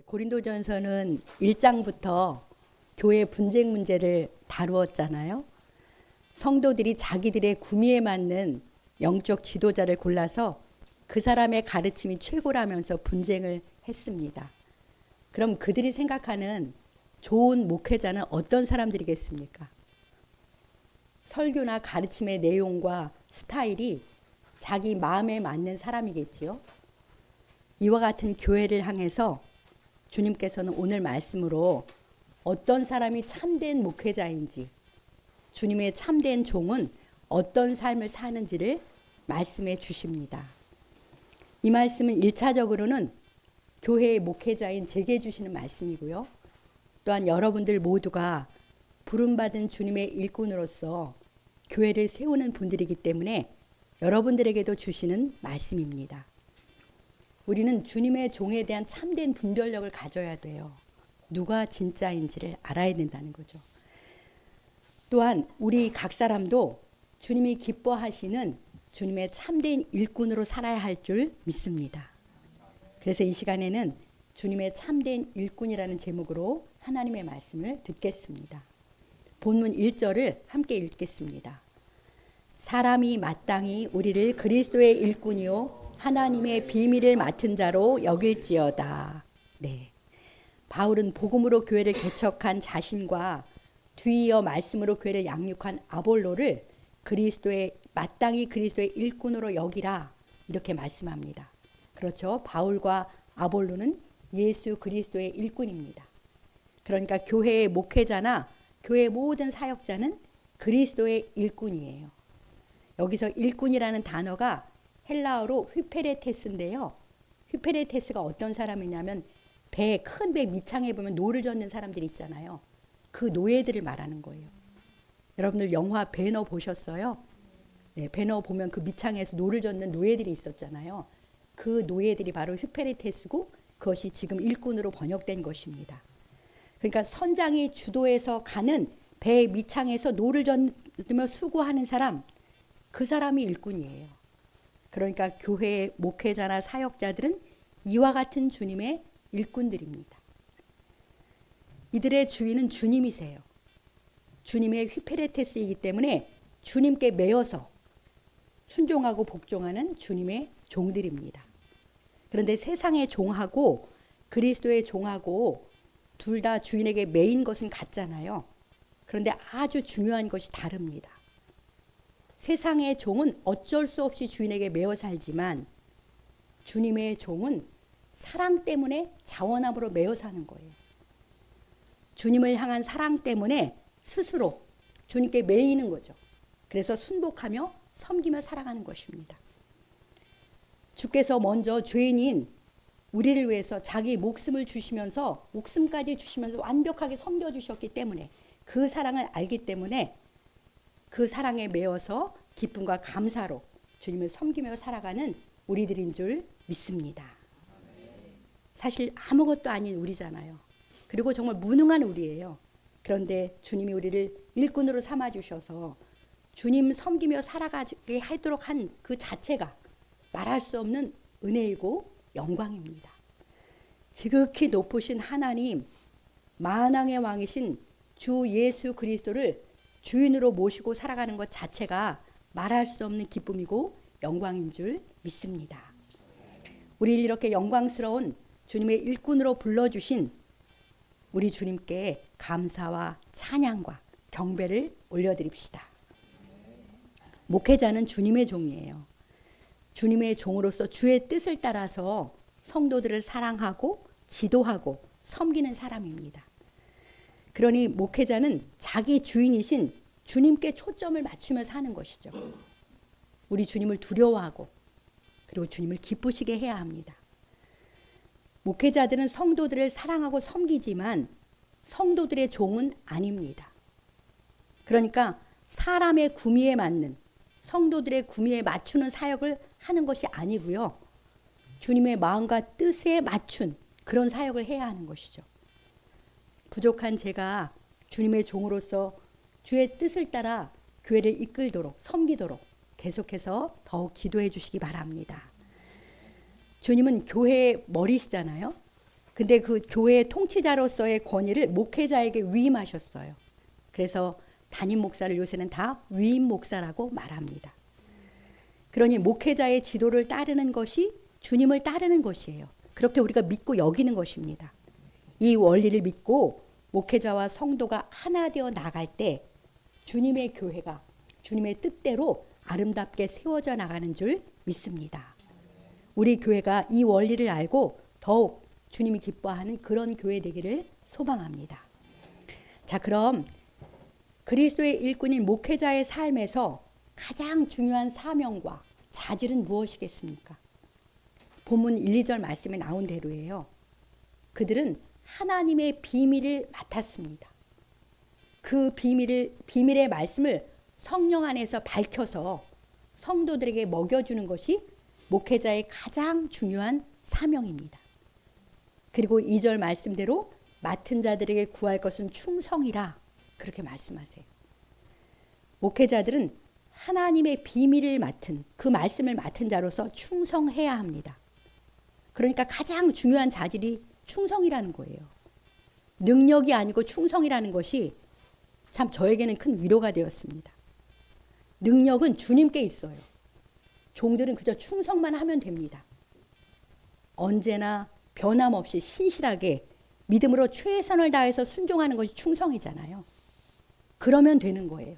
고린도전서는 1장부터 교회 분쟁 문제를 다루었잖아요. 성도들이 자기들의 구미에 맞는 영적 지도자를 골라서 그 사람의 가르침이 최고라면서 분쟁을 했습니다. 그럼 그들이 생각하는 좋은 목회자는 어떤 사람들이겠습니까? 설교나 가르침의 내용과 스타일이 자기 마음에 맞는 사람이겠지요. 이와 같은 교회를 향해서 주님께서는 오늘 말씀으로 어떤 사람이 참된 목회자인지, 주님의 참된 종은 어떤 삶을 사는지를 말씀해 주십니다. 이 말씀은 1차적으로는 교회의 목회자인 제게 주시는 말씀이고요. 또한 여러분들 모두가 부름받은 주님의 일꾼으로서 교회를 세우는 분들이기 때문에 여러분들에게도 주시는 말씀입니다. 우리는 주님의 종에 대한 참된 분별력을 가져야 돼요. 누가 진짜인지를 알아야 된다는 거죠. 또한 우리 각 사람도 주님이 기뻐하시는 주님의 참된 일꾼으로 살아야 할 줄 믿습니다. 그래서 이 시간에는 주님의 참된 일꾼이라는 제목으로 하나님의 말씀을 듣겠습니다. 본문 1절을 함께 읽겠습니다. 사람이 마땅히 우리를 그리스도의 일꾼이요 하나님의 비밀을 맡은 자로 여길지어다. 네. 바울은 복음으로 교회를 개척한 자신과 뒤이어 말씀으로 교회를 양육한 아볼로를 마땅히 그리스도의 일꾼으로 여기라 이렇게 말씀합니다. 그렇죠. 바울과 아볼로는 예수 그리스도의 일꾼입니다. 그러니까 교회의 목회자나 교회의 모든 사역자는 그리스도의 일꾼이에요. 여기서 일꾼이라는 단어가 헬라어로 휘페레테스인데요. 휘페레테스가 어떤 사람이냐면 큰 배 밑창에 보면 노를 젓는 사람들 있잖아요. 그 노예들을 말하는 거예요. 여러분들 영화 배너 보셨어요? 네, 배너 보면 그 밑창에서 노를 젓는 노예들이 있었잖아요. 그 노예들이 바로 휘페레테스고 그것이 지금 일꾼으로 번역된 것입니다. 그러니까 선장이 주도해서 가는 배 밑창에서 노를 젓으며 수고하는 사람, 그 사람이 일꾼이에요. 그러니까 교회의 목회자나 사역자들은 이와 같은 주님의 일꾼들입니다. 이들의 주인은 주님이세요. 주님의 휘페레테스이기 때문에 주님께 매여서 순종하고 복종하는 주님의 종들입니다. 그런데 세상의 종하고 그리스도의 종하고 둘 다 주인에게 매인 것은 같잖아요. 그런데 아주 중요한 것이 다릅니다. 세상의 종은 어쩔 수 없이 주인에게 매여 살지만 주님의 종은 사랑 때문에 자원함으로 매여 사는 거예요. 주님을 향한 사랑 때문에 스스로 주님께 매이는 거죠. 그래서 순복하며 섬기며 살아가는 것입니다. 주께서 먼저 죄인인 우리를 위해서 자기 목숨을 주시면서 목숨까지 주시면서 완벽하게 섬겨주셨기 때문에 그 사랑을 알기 때문에 그 사랑에 매여서 기쁨과 감사로 주님을 섬기며 살아가는 우리들인 줄 믿습니다. 사실 아무것도 아닌 우리잖아요. 그리고 정말 무능한 우리예요. 그런데 주님이 우리를 일꾼으로 삼아주셔서 주님 섬기며 살아가게 하도록 한 그 자체가 말할 수 없는 은혜이고 영광입니다. 지극히 높으신 하나님, 만왕의 왕이신 주 예수 그리스도를 주인으로 모시고 살아가는 것 자체가 말할 수 없는 기쁨이고 영광인 줄 믿습니다. 우리를 이렇게 영광스러운 주님의 일꾼으로 불러주신 우리 주님께 감사와 찬양과 경배를 올려드립시다. 목회자는 주님의 종이에요. 주님의 종으로서 주의 뜻을 따라서 성도들을 사랑하고 지도하고 섬기는 사람입니다. 그러니 목회자는 자기 주인이신 주님께 초점을 맞추며 사는 것이죠. 우리 주님을 두려워하고 그리고 주님을 기쁘시게 해야 합니다. 목회자들은 성도들을 사랑하고 섬기지만 성도들의 종은 아닙니다. 그러니까 사람의 구미에 맞는 성도들의 구미에 맞추는 사역을 하는 것이 아니고요. 주님의 마음과 뜻에 맞춘 그런 사역을 해야 하는 것이죠. 부족한 제가 주님의 종으로서 주의 뜻을 따라 교회를 이끌도록 섬기도록 계속해서 더욱 기도해 주시기 바랍니다. 주님은 교회의 머리시잖아요. 근데 그 교회 통치자로서의 권위를 목회자에게 위임하셨어요. 그래서 담임 목사를 요새는 다 위임 목사라고 말합니다. 그러니 목회자의 지도를 따르는 것이 주님을 따르는 것이에요. 그렇게 우리가 믿고 여기는 것입니다. 이 원리를 믿고 목회자와 성도가 하나 되어 나갈 때 주님의 교회가 주님의 뜻대로 아름답게 세워져 나가는 줄 믿습니다. 우리 교회가 이 원리를 알고 더욱 주님이 기뻐하는 그런 교회 되기를 소망합니다. 자, 그럼 그리스도의 일꾼인 목회자의 삶에서 가장 중요한 사명과 자질은 무엇이겠습니까? 본문 1, 2절 말씀에 나온 대로예요. 그들은 하나님의 비밀을 맡았습니다. 그 비밀의 말씀을 성령 안에서 밝혀서 성도들에게 먹여주는 것이 목회자의 가장 중요한 사명입니다. 그리고 2절 말씀대로 맡은 자들에게 구할 것은 충성이라 그렇게 말씀하세요. 목회자들은 하나님의 비밀을 맡은 그 말씀을 맡은 자로서 충성해야 합니다. 그러니까 가장 중요한 자질이 충성이라는 거예요. 능력이 아니고 충성이라는 것이 참 저에게는 큰 위로가 되었습니다. 능력은 주님께 있어요. 종들은 그저 충성만 하면 됩니다. 언제나 변함없이 신실하게 믿음으로 최선을 다해서 순종하는 것이 충성이잖아요. 그러면 되는 거예요.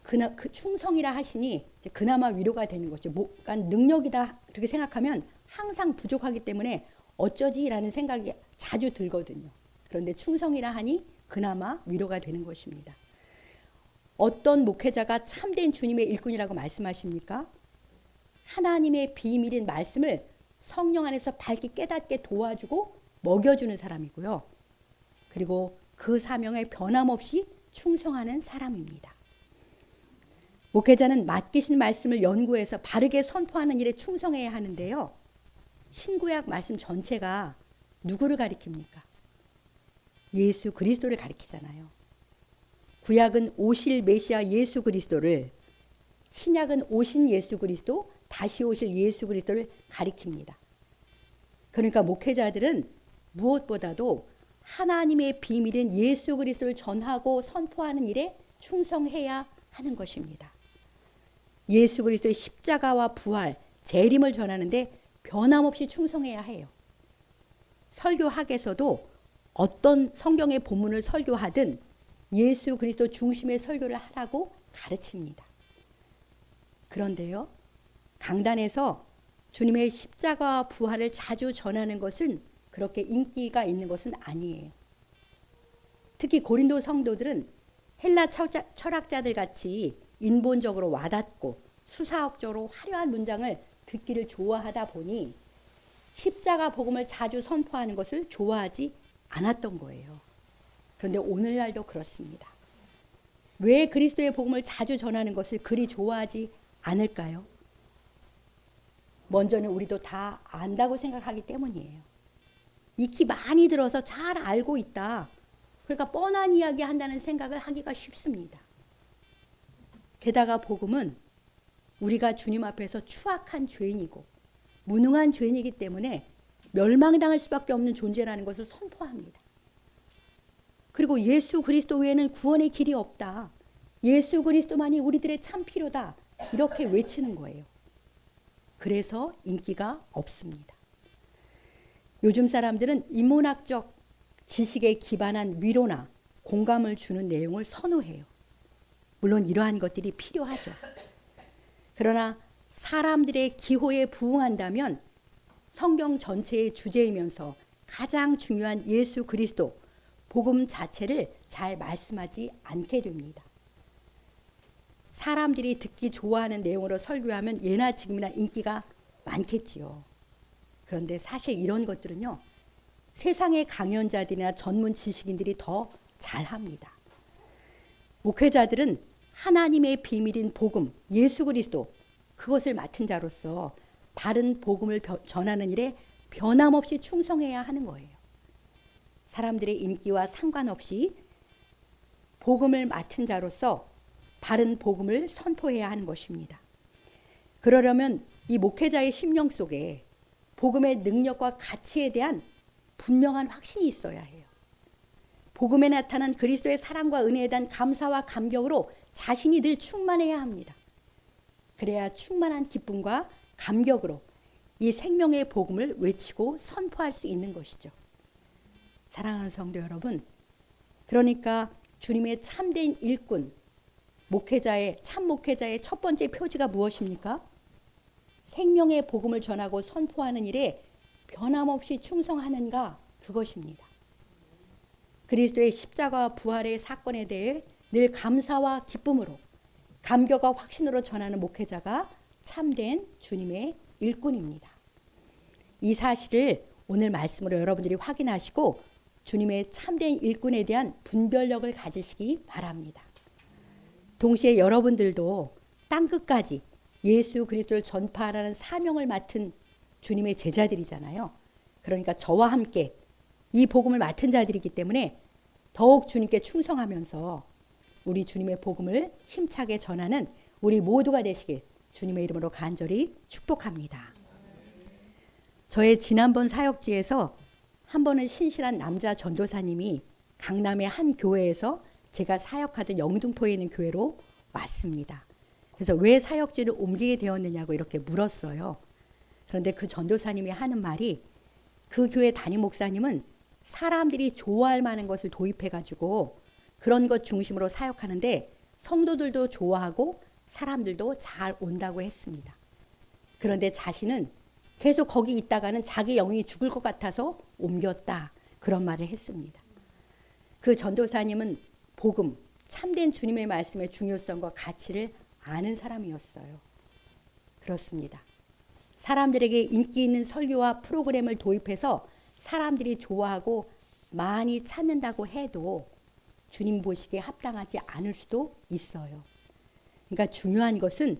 그 충성이라 하시니 이제 그나마 위로가 되는 거죠. 그러니까 능력이다 그렇게 생각하면 항상 부족하기 때문에 어쩌지라는 생각이 자주 들거든요. 그런데 충성이라 하니 그나마 위로가 되는 것입니다. 어떤 목회자가 참된 주님의 일꾼이라고 말씀하십니까? 하나님의 비밀인 말씀을 성령 안에서 밝게 깨닫게 도와주고 먹여주는 사람이고요. 그리고 그 사명에 변함없이 충성하는 사람입니다. 목회자는 맡기신 말씀을 연구해서 바르게 선포하는 일에 충성해야 하는데요. 신구약 말씀 전체가 누구를 가리킵니까? 예수 그리스도를 가리키잖아요. 구약은 오실 메시아 예수 그리스도를, 신약은 오신 예수 그리스도, 다시 오실 예수 그리스도를 가리킵니다. 그러니까 목회자들은 무엇보다도 하나님의 비밀인 예수 그리스도를 전하고 선포하는 일에 충성해야 하는 것입니다. 예수 그리스도의 십자가와 부활, 재림을 전하는데 변함없이 충성해야 해요. 설교학에서도 어떤 성경의 본문을 설교하든 예수 그리스도 중심의 설교를 하라고 가르칩니다. 그런데요, 강단에서 주님의 십자가와 부활을 자주 전하는 것은 그렇게 인기가 있는 것은 아니에요. 특히 고린도 성도들은 헬라 철학자들 같이 인본적으로 와닿고 수사학적으로 화려한 문장을 듣기를 좋아하다 보니 십자가 복음을 자주 선포하는 것을 좋아하지 않았던 거예요. 그런데 오늘날도 그렇습니다. 왜 그리스도의 복음을 자주 전하는 것을 그리 좋아하지 않을까요? 먼저는 우리도 다 안다고 생각하기 때문이에요. 익히 많이 들어서 잘 알고 있다. 그러니까 뻔한 이야기 한다는 생각을 하기가 쉽습니다. 게다가 복음은 우리가 주님 앞에서 추악한 죄인이고 무능한 죄인이기 때문에 멸망당할 수밖에 없는 존재라는 것을 선포합니다. 그리고 예수 그리스도 외에는 구원의 길이 없다. 예수 그리스도만이 우리들의 참 필요다. 이렇게 외치는 거예요. 그래서 인기가 없습니다. 요즘 사람들은 인문학적 지식에 기반한 위로나 공감을 주는 내용을 선호해요. 물론 이러한 것들이 필요하죠. 그러나 사람들의 기호에 부응한다면 성경 전체의 주제이면서 가장 중요한 예수 그리스도, 복음 자체를 잘 말씀하지 않게 됩니다. 사람들이 듣기 좋아하는 내용으로 설교하면 예나 지금이나 인기가 많겠지요. 그런데 사실 이런 것들은요, 세상의 강연자들이나 전문 지식인들이 더 잘합니다. 목회자들은 하나님의 비밀인 복음, 예수 그리스도, 그것을 맡은 자로서 바른 복음을 전하는 일에 변함없이 충성해야 하는 거예요. 사람들의 인기와 상관없이 복음을 맡은 자로서 바른 복음을 선포해야 하는 것입니다. 그러려면 이 목회자의 심령 속에 복음의 능력과 가치에 대한 분명한 확신이 있어야 해요. 복음에 나타난 그리스도의 사랑과 은혜에 대한 감사와 감격으로 자신이 늘 충만해야 합니다. 그래야 충만한 기쁨과 감격으로 이 생명의 복음을 외치고 선포할 수 있는 것이죠. 사랑하는 성도 여러분, 그러니까 주님의 참된 일꾼, 참 목회자의 첫 번째 표지가 무엇입니까? 생명의 복음을 전하고 선포하는 일에 변함없이 충성하는가, 그것입니다. 그리스도의 십자가와 부활의 사건에 대해 늘 감사와 기쁨으로, 감격과 확신으로 전하는 목회자가 참된 주님의 일꾼입니다. 이 사실을 오늘 말씀으로 여러분들이 확인하시고 주님의 참된 일꾼에 대한 분별력을 가지시기 바랍니다. 동시에 여러분들도 땅끝까지 예수 그리스도를 전파하라는 사명을 맡은 주님의 제자들이잖아요. 그러니까 저와 함께 이 복음을 맡은 자들이기 때문에 더욱 주님께 충성하면서 우리 주님의 복음을 힘차게 전하는 우리 모두가 되시길 주님의 이름으로 간절히 축복합니다. 저의 지난번 사역지에서 한 번은 신실한 남자 전도사님이 강남의 한 교회에서 제가 사역하던 영등포에 있는 교회로 왔습니다. 그래서 왜 사역지를 옮기게 되었느냐고 이렇게 물었어요. 그런데 그 전도사님이 하는 말이, 그 교회 담임 목사님은 사람들이 좋아할 만한 것을 도입해가지고 그런 것 중심으로 사역하는데 성도들도 좋아하고 사람들도 잘 온다고 했습니다. 그런데 자신은 계속 거기 있다가는 자기 영이 죽을 것 같아서 옮겼다, 그런 말을 했습니다. 그 전도사님은 복음, 참된 주님의 말씀의 중요성과 가치를 아는 사람이었어요. 그렇습니다. 사람들에게 인기 있는 설교와 프로그램을 도입해서 사람들이 좋아하고 많이 찾는다고 해도 주님 보시기에 합당하지 않을 수도 있어요. 그러니까 중요한 것은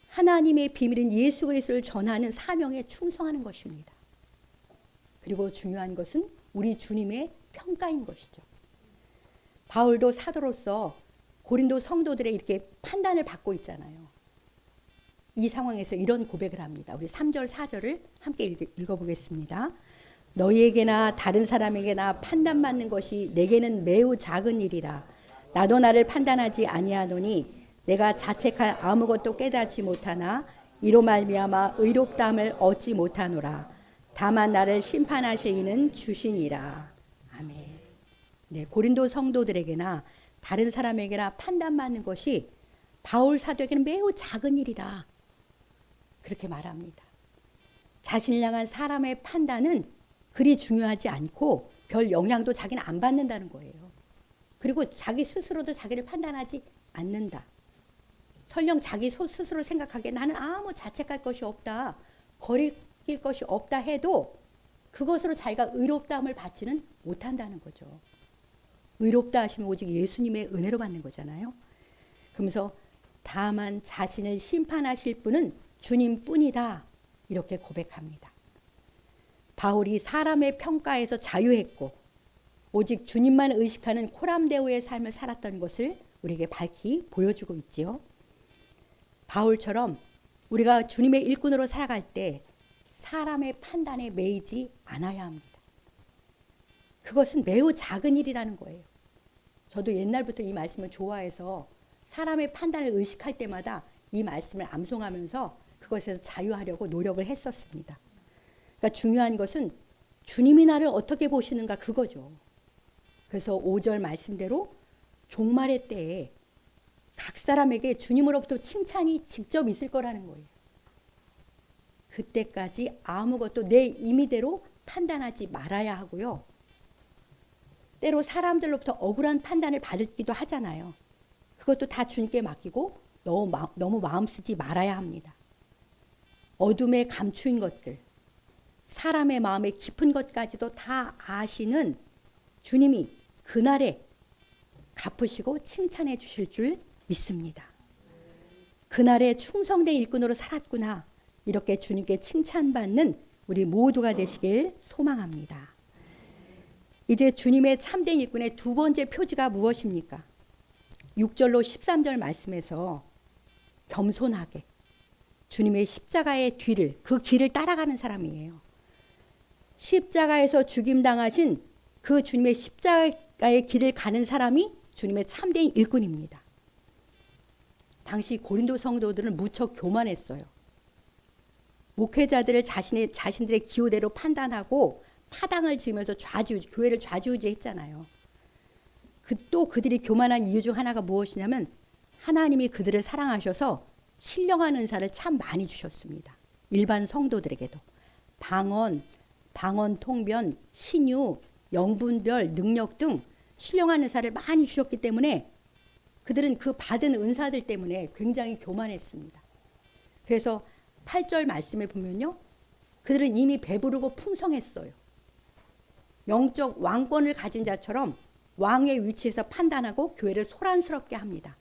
하나님의 비밀인 예수 그리스도를 전하는 사명에 충성하는 것입니다. 그리고 중요한 것은 우리 주님의 평가인 것이죠. 바울도 사도로서 고린도 성도들의 이렇게 판단을 받고 있잖아요. 이 상황에서 이런 고백을 합니다. 우리 3절 4절을 함께 읽어보겠습니다. 너희에게나 다른 사람에게나 판단받는 것이 내게는 매우 작은 일이라. 나도 나를 판단하지 아니하노니 내가 자책할 아무것도 깨닫지 못하나 이로 말미암아 의롭다함을 얻지 못하노라. 다만 나를 심판하실 이는 주시니라. 아멘. 네, 고린도 성도들에게나 다른 사람에게나 판단받는 것이 바울 사도에게는 매우 작은 일이라, 그렇게 말합니다. 자신을 향한 사람의 판단은 그리 중요하지 않고 별 영향도 자기는 안 받는다는 거예요. 그리고 자기 스스로도 자기를 판단하지 않는다. 설령 자기 스스로 생각하기에 나는 아무 자책할 것이 없다, 거릴 것이 없다 해도 그것으로 자기가 의롭다함을 받지는 못한다는 거죠. 의롭다 하시면 오직 예수님의 은혜로 받는 거잖아요. 그러면서 다만 자신을 심판하실 분은 주님뿐이다, 이렇게 고백합니다. 바울이 사람의 평가에서 자유했고 오직 주님만 의식하는 코람데오의 삶을 살았던 것을 우리에게 밝히 보여주고 있지요. 바울처럼 우리가 주님의 일꾼으로 살아갈 때 사람의 판단에 매이지 않아야 합니다. 그것은 매우 작은 일이라는 거예요. 저도 옛날부터 이 말씀을 좋아해서 사람의 판단을 의식할 때마다 이 말씀을 암송하면서 그것에서 자유하려고 노력을 했었습니다. 그러니까 중요한 것은 주님이 나를 어떻게 보시는가, 그거죠. 그래서 5절 말씀대로 종말의 때에 각 사람에게 주님으로부터 칭찬이 직접 있을 거라는 거예요. 그때까지 아무것도 내 임의대로 판단하지 말아야 하고요. 때로 사람들로부터 억울한 판단을 받기도 하잖아요. 그것도 다 주님께 맡기고 너무 마음 쓰지 말아야 합니다. 어둠에 감추인 것들, 사람의 마음에 깊은 것까지도 다 아시는 주님이 그날에 갚으시고 칭찬해 주실 줄 믿습니다. 그날에 충성된 일꾼으로 살았구나, 이렇게 주님께 칭찬받는 우리 모두가 되시길 소망합니다. 이제 주님의 참된 일꾼의 두 번째 표지가 무엇입니까? 6절로 13절 말씀에서 겸손하게 주님의 십자가의 뒤를, 그 길을 따라가는 사람이에요. 십자가에서 죽임당하신 그 주님의 십자가의 길을 가는 사람이 주님의 참된 일꾼입니다. 당시 고린도 성도들은 무척 교만했어요. 목회자들을 자신들의 기호대로 판단하고 타당을 지으면서 교회를 좌지우지했잖아요. 또 그들이 교만한 이유 중 하나가 무엇이냐면 하나님이 그들을 사랑하셔서 신령한 은사를 참 많이 주셨습니다. 일반 성도들에게도 방언, 통변, 신유, 영분별, 능력 등 신령한 은사를 많이 주셨기 때문에 그들은 그 받은 은사들 때문에 굉장히 교만했습니다. 그래서 8절 말씀에 보면요, 그들은 이미 배부르고 풍성했어요. 영적 왕권을 가진 자처럼 왕의 위치에서 판단하고 교회를 소란스럽게 합니다.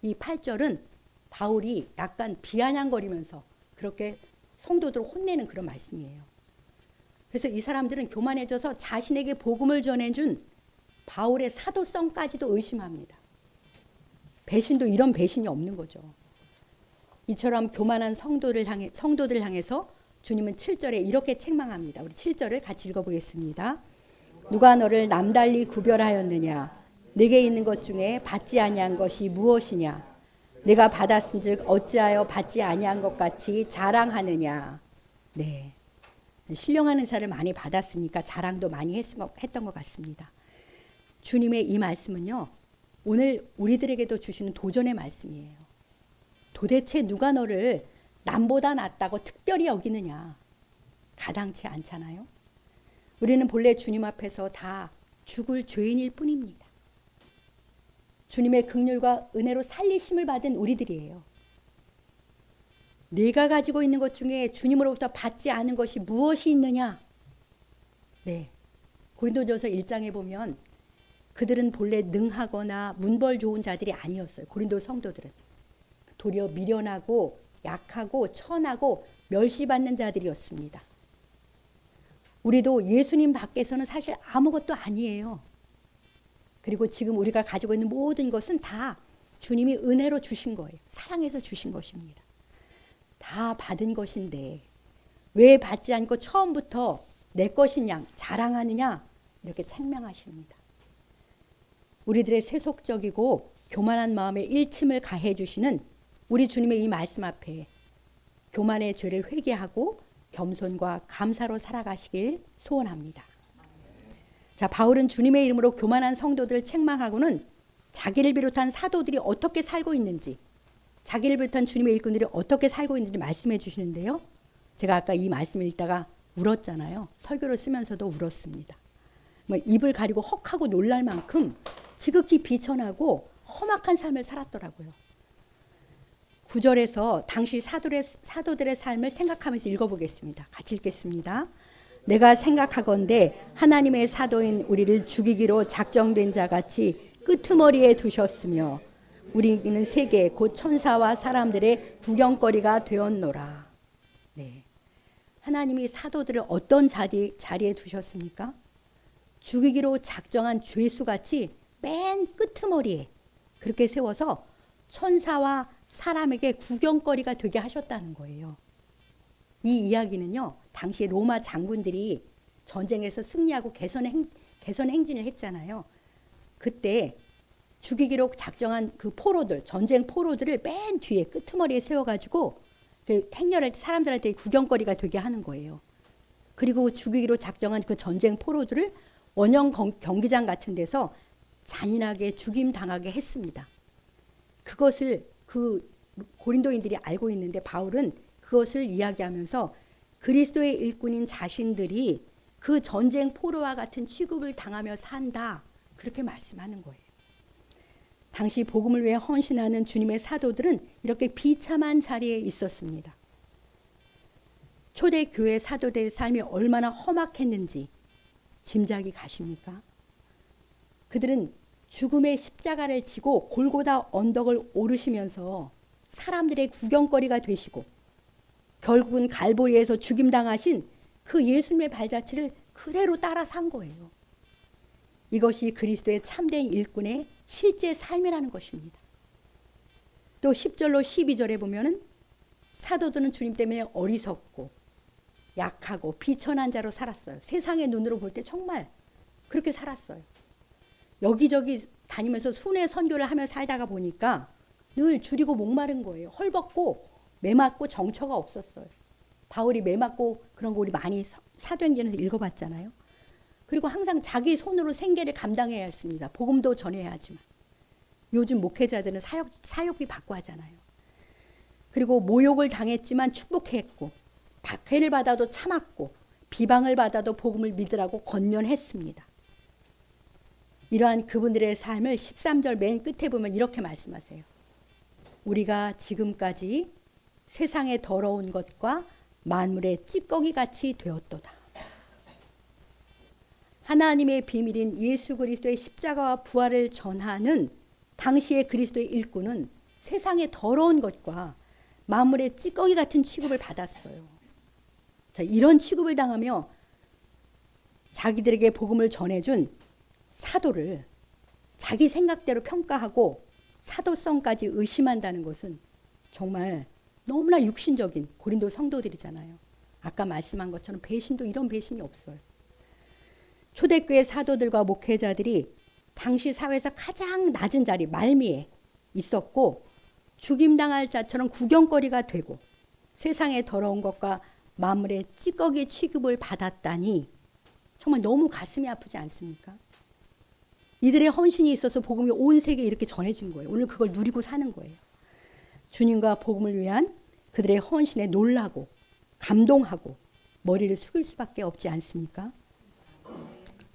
이 8절은 바울이 약간 비아냥거리면서 그렇게 성도들을 혼내는 그런 말씀이에요. 그래서 이 사람들은 교만해져서 자신에게 복음을 전해준 바울의 사도성까지도 의심합니다. 배신도 이런 배신이 없는 거죠. 이처럼 교만한 성도들 향해서 주님은 7절에 이렇게 책망합니다. 우리 7절을 같이 읽어보겠습니다. 누가 너를 남달리 구별하였느냐? 내게 있는 것 중에 받지 아니한 것이 무엇이냐? 내가 받았은즉 어찌하여 받지 아니한 것 같이 자랑하느냐? 네, 신령한 은사를 많이 받았으니까 자랑도 많이 했던 것 같습니다. 주님의 이 말씀은요, 오늘 우리들에게도 주시는 도전의 말씀이에요. 도대체 누가 너를 남보다 낫다고 특별히 여기느냐? 가당치 않잖아요. 우리는 본래 주님 앞에서 다 죽을 죄인일 뿐입니다. 주님의 긍휼과 은혜로 살리심을 받은 우리들이에요. 내가 가지고 있는 것 중에 주님으로부터 받지 않은 것이 무엇이 있느냐? 네, 고린도전서 1장에 보면 그들은 본래 능하거나 문벌 좋은 자들이 아니었어요. 고린도 성도들은 도리어 미련하고 약하고 천하고 멸시받는 자들이었습니다. 우리도 예수님 밖에서는 사실 아무것도 아니에요. 그리고 지금 우리가 가지고 있는 모든 것은 다 주님이 은혜로 주신 거예요. 사랑해서 주신 것입니다. 다 받은 것인데 왜 받지 않고 처음부터 내 것인 양 자랑하느냐? 이렇게 책망하십니다. 우리들의 세속적이고 교만한 마음에 일침을 가해 주시는 우리 주님의 이 말씀 앞에 교만의 죄를 회개하고 겸손과 감사로 살아가시길 소원합니다. 자, 바울은 주님의 이름으로 교만한 성도들을 책망하고는 자기를 비롯한 사도들이 어떻게 살고 있는지, 자기를 비롯한 주님의 일꾼들이 어떻게 살고 있는지 말씀해 주시는데요. 제가 아까 이 말씀을 읽다가 울었잖아요. 설교를 쓰면서도 울었습니다. 입을 가리고 헉하고 놀랄 만큼 지극히 비천하고 험악한 삶을 살았더라고요. 9절에서 당시 사도들의 삶을 생각하면서 읽어보겠습니다. 같이 읽겠습니다. 내가 생각하건대 하나님의 사도인 우리를 죽이기로 작정된 자같이 끄트머리에 두셨으며 우리는 세계 곧 천사와 사람들의 구경거리가 되었노라. 네, 하나님이 사도들을 어떤 자리에 두셨습니까? 죽이기로 작정한 죄수같이 맨 끄트머리에 그렇게 세워서 천사와 사람에게 구경거리가 되게 하셨다는 거예요. 이 이야기는요, 당시 로마 장군들이 전쟁에서 승리하고 개선 행진을 했잖아요. 그때 죽이기로 작정한 그 포로들, 전쟁 포로들을 맨 뒤에 끄트머리에 세워가지고 그 행렬을 사람들한테 구경거리가 되게 하는 거예요. 그리고 죽이기로 작정한 그 전쟁 포로들을 원형 경기장 같은 데서 잔인하게 죽임 당하게 했습니다. 그것을 그 고린도인들이 알고 있는데 바울은 그것을 이야기하면서 그리스도의 일꾼인 자신들이 그 전쟁 포로와 같은 취급을 당하며 산다. 그렇게 말씀하는 거예요. 당시 복음을 위해 헌신하는 주님의 사도들은 이렇게 비참한 자리에 있었습니다. 초대교회 사도들의 삶이 얼마나 험악했는지 짐작이 가십니까? 그들은 죽음의 십자가를 지고 골고다 언덕을 오르시면서 사람들의 구경거리가 되시고 결국은 갈보리에서 죽임당하신 그 예수님의 발자취를 그대로 따라 산 거예요. 이것이 그리스도의 참된 일꾼의 실제 삶이라는 것입니다. 또 10절로 12절에 보면은 사도들은 주님 때문에 어리석고 약하고 비천한 자로 살았어요. 세상의 눈으로 볼 때 정말 그렇게 살았어요. 여기저기 다니면서 순회 선교를 하며 살다가 보니까 늘 줄이고 목마른 거예요. 헐벗고 매맞고 정처가 없었어요. 바울이 매맞고 그런 거 우리 많이 사도행전에서 읽어봤잖아요. 그리고 항상 자기 손으로 생계를 감당해야 했습니다. 복음도 전해야 하지만. 요즘 목회자들은 사역비 받고 하잖아요. 그리고 모욕을 당했지만 축복했고, 박해를 받아도 참았고, 비방을 받아도 복음을 믿으라고 권면했습니다. 이러한 그분들의 삶을 13절 맨 끝에 보면 이렇게 말씀하세요. 우리가 지금까지 세상의 더러운 것과 만물의 찌꺼기 같이 되었도다. 하나님의 비밀인 예수 그리스도의 십자가와 부활을 전하는 당시의 그리스도의 일꾼은 세상의 더러운 것과 만물의 찌꺼기 같은 취급을 받았어요. 자, 이런 취급을 당하며 자기들에게 복음을 전해준 사도를 자기 생각대로 평가하고 사도성까지 의심한다는 것은 정말 너무나 육신적인 고린도 성도들이잖아요. 아까 말씀한 것처럼 배신도 이런 배신이 없어요. 초대교회 사도들과 목회자들이 당시 사회에서 가장 낮은 자리 말미에 있었고 죽임당할 자처럼 구경거리가 되고 세상의 더러운 것과 만물의 찌꺼기 취급을 받았다니 정말 너무 가슴이 아프지 않습니까? 이들의 헌신이 있어서 복음이 온 세계에 이렇게 전해진 거예요. 오늘 그걸 누리고 사는 거예요. 주님과 복음을 위한 그들의 헌신에 놀라고 감동하고 머리를 숙일 수밖에 없지 않습니까?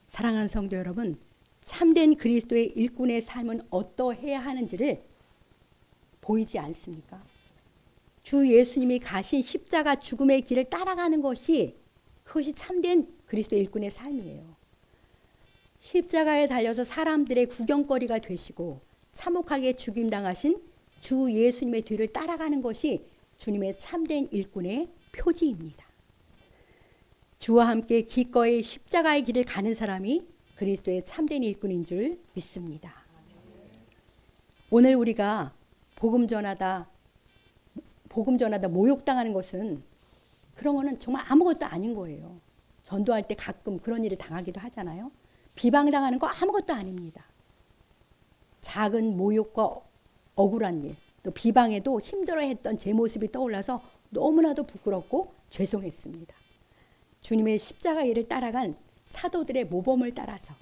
사랑하는 성도 여러분, 참된 그리스도의 일꾼의 삶은 어떠해야 하는지를 보이지 않습니까? 주 예수님이 가신 십자가 죽음의 길을 따라가는 것이 그것이 참된 그리스도의 일꾼의 삶이에요. 십자가에 달려서 사람들의 구경거리가 되시고 참혹하게 죽임당하신 주 예수님의 뒤를 따라가는 것이 주님의 참된 일꾼의 표지입니다. 주와 함께 기꺼이 십자가의 길을 가는 사람이 그리스도의 참된 일꾼인 줄 믿습니다. 오늘 우리가 복음 전하다 모욕당하는 것은 그런 거는 정말 아무것도 아닌 거예요. 전도할 때 가끔 그런 일을 당하기도 하잖아요. 비방당하는 거 아무것도 아닙니다. 작은 모욕과 억울한 일, 또 비방에도 힘들어했던 제 모습이 떠올라서 너무나도 부끄럽고 죄송했습니다. 주님의 십자가 일을 따라간 사도들의 모범을 따라서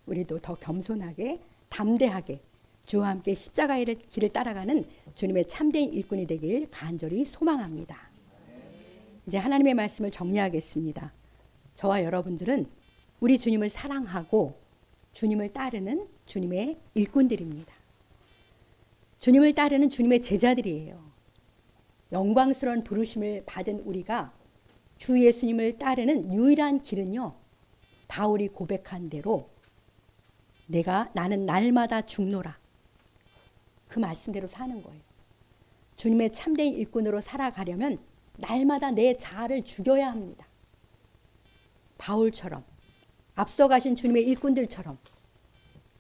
우리도 더 겸손하게 담대하게 주와 함께 십자가의 길을 따라가는 주님의 참된 일꾼이 되길 간절히 소망합니다. 이제 하나님의 말씀을 정리하겠습니다. 저와 여러분들은 우리 주님을 사랑하고 주님을 따르는 주님의 일꾼들입니다. 주님을 따르는 주님의 제자들이에요. 영광스러운 부르심을 받은 우리가 주 예수님을 따르는 유일한 길은요, 바울이 고백한 대로 나는 날마다 죽노라. 그 말씀대로 사는 거예요. 주님의 참된 일꾼으로 살아가려면 날마다 내 자아를 죽여야 합니다. 바울처럼 앞서가신 주님의 일꾼들처럼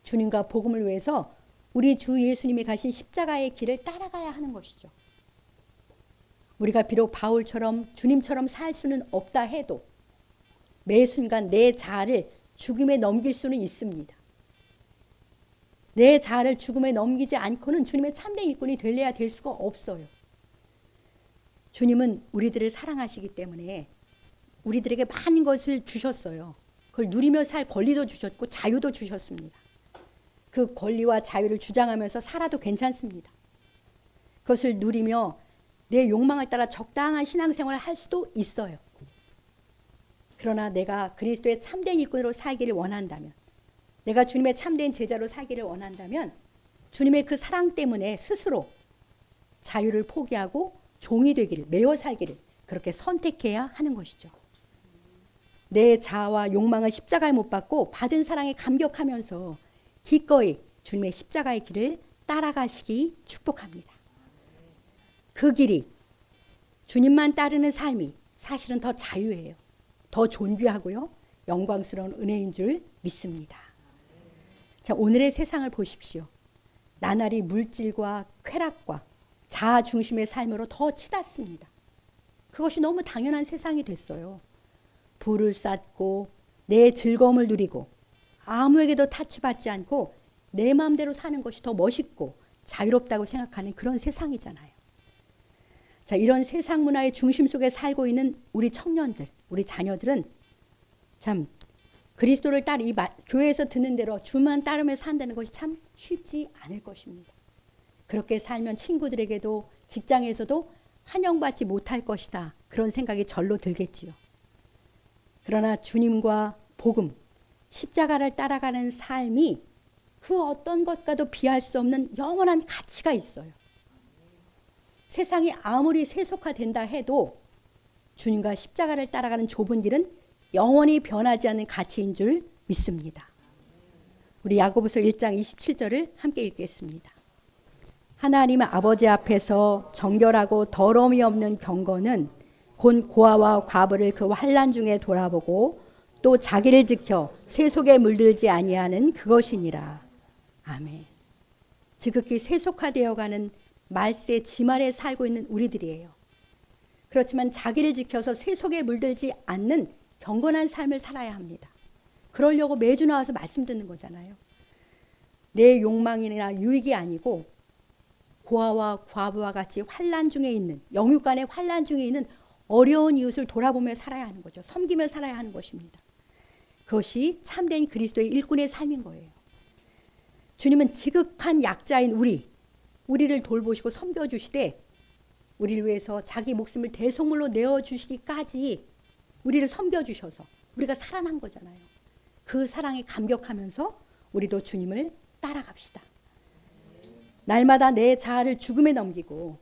주님과 복음을 위해서 우리 주 예수님이 가신 십자가의 길을 따라가야 하는 것이죠. 우리가 비록 바울처럼 주님처럼 살 수는 없다 해도 매 순간 내 자아를 죽음에 넘길 수는 있습니다. 내 자아를 죽음에 넘기지 않고는 주님의 참된 일꾼이 되려야 될 수가 없어요. 주님은 우리들을 사랑하시기 때문에 우리들에게 많은 것을 주셨어요. 그걸 누리며 살 권리도 주셨고 자유도 주셨습니다. 그 권리와 자유를 주장하면서 살아도 괜찮습니다. 그것을 누리며 내 욕망을 따라 적당한 신앙생활을 할 수도 있어요. 그러나 내가 그리스도의 참된 일꾼으로 살기를 원한다면, 내가 주님의 참된 제자로 살기를 원한다면 주님의 그 사랑 때문에 스스로 자유를 포기하고 종이 되기를, 매어 살기를 그렇게 선택해야 하는 것이죠. 내 자아와 욕망을 십자가에 못 박고 받은 사랑에 감격하면서 기꺼이 주님의 십자가의 길을 따라가시기 축복합니다. 그 길이 주님만 따르는 삶이 사실은 더 자유예요. 더 존귀하고요. 영광스러운 은혜인 줄 믿습니다. 자, 오늘의 세상을 보십시오. 나날이 물질과 쾌락과 자아 중심의 삶으로 더 치닫습니다. 그것이 너무 당연한 세상이 됐어요. 부를 쌓고 내 즐거움을 누리고 아무에게도 타치받지 않고 내 마음대로 사는 것이 더 멋있고 자유롭다고 생각하는 그런 세상이잖아요. 자, 이런 세상 문화의 중심 속에 살고 있는 우리 청년들, 우리 자녀들은 참 그리스도를 따라 이 교회에서 듣는 대로 주만 따르며 산다는 것이 참 쉽지 않을 것입니다. 그렇게 살면 친구들에게도 직장에서도 환영받지 못할 것이다. 그런 생각이 절로 들겠지요. 그러나 주님과 복음, 십자가를 따라가는 삶이 그 어떤 것과도 비할 수 없는 영원한 가치가 있어요. 세상이 아무리 세속화된다 해도 주님과 십자가를 따라가는 좁은 길은 영원히 변하지 않는 가치인 줄 믿습니다. 우리 야고보서 1장 27절을 함께 읽겠습니다. 하나님 아버지 앞에서 정결하고 더러움이 없는 경건은 곧 고아와 과부를 그 환난 중에 돌아보고 또 자기를 지켜 세속에 물들지 아니하는 그것이니라. 아멘. 지극히 세속화되어가는 말세 지말에 살고 있는 우리들이에요. 그렇지만 자기를 지켜서 세속에 물들지 않는 경건한 삶을 살아야 합니다. 그러려고 매주 나와서 말씀 듣는 거잖아요. 내 욕망이나 유익이 아니고 고아와 과부와 같이 환난 중에 있는, 영육간의 환난 중에 있는 어려운 이웃을 돌아보며 살아야 하는 거죠. 섬기며 살아야 하는 것입니다. 그것이 참된 그리스도의 일꾼의 삶인 거예요. 주님은 지극한 약자인 우리를 돌보시고 섬겨주시되 우리를 위해서 자기 목숨을 대속물로 내어주시기까지 우리를 섬겨주셔서 우리가 살아난 거잖아요. 그 사랑에 감격하면서 우리도 주님을 따라갑시다. 날마다 내 자아를 죽음에 넘기고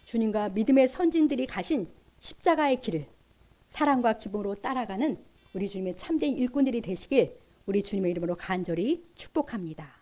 주님과 믿음의 선진들이 가신 십자가의 길을 사랑과 기쁨으로 따라가는 우리 주님의 참된 일꾼들이 되시길 우리 주님의 이름으로 간절히 축복합니다.